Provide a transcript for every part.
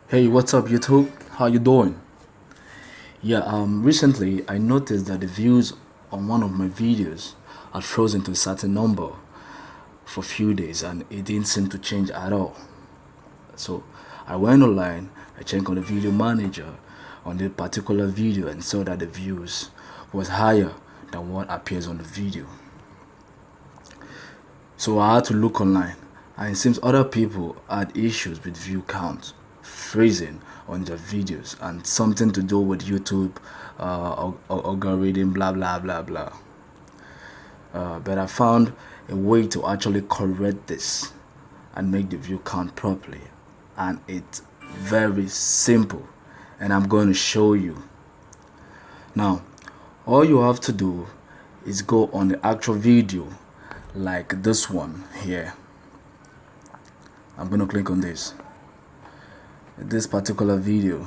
Hey, what's up YouTube? How you doing? Yeah, recently I noticed that the views on one of my videos had frozen to a certain number for a few days and it didn't seem to change at all. So I went online, I checked on the video manager on the particular video and saw that the views was higher than what appears on the video. So I had to look online, and it seems other people had issues with view count freezing on their videos and something to do with YouTube algorithm, blah blah blah blah. But I found a way to actually correct this and make the view count properly, and it's very simple, and I'm going to show you. Now, all you have to do is go on the actual video like this one here. I'm gonna click on this particular video.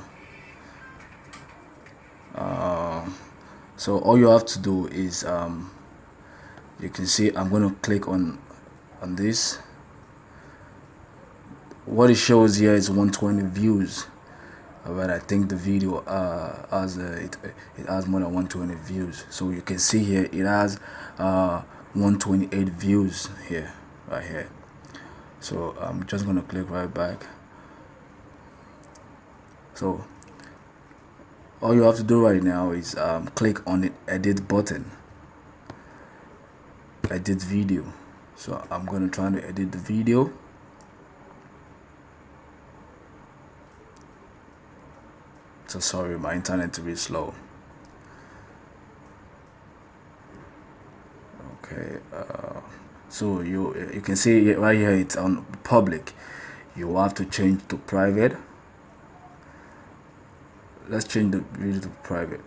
So all you have to do is you can see I'm gonna click on this. What it shows here is 120 views, but I think the video it has more than 120 views. So you can see here it has 128 views here, right here. So I'm just gonna click right back. So all you have to do right now is click on the edit button, edit video. So I'm gonna try to edit the video. So sorry, my internet is really slow. Okay, so you can see right here it's on public. You have to change to private. Let's change the video to private.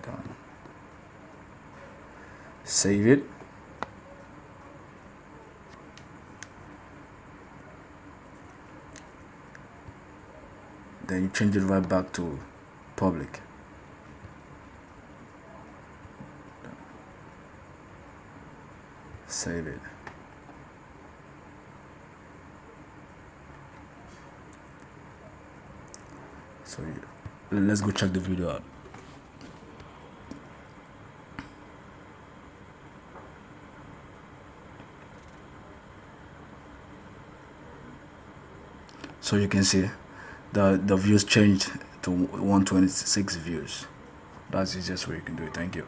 Done. Save it. Then you change it right back to public. Save it. So let's go check the video out. So you can see the views changed to 126 views. That's the easiest way you can do it. Thank you.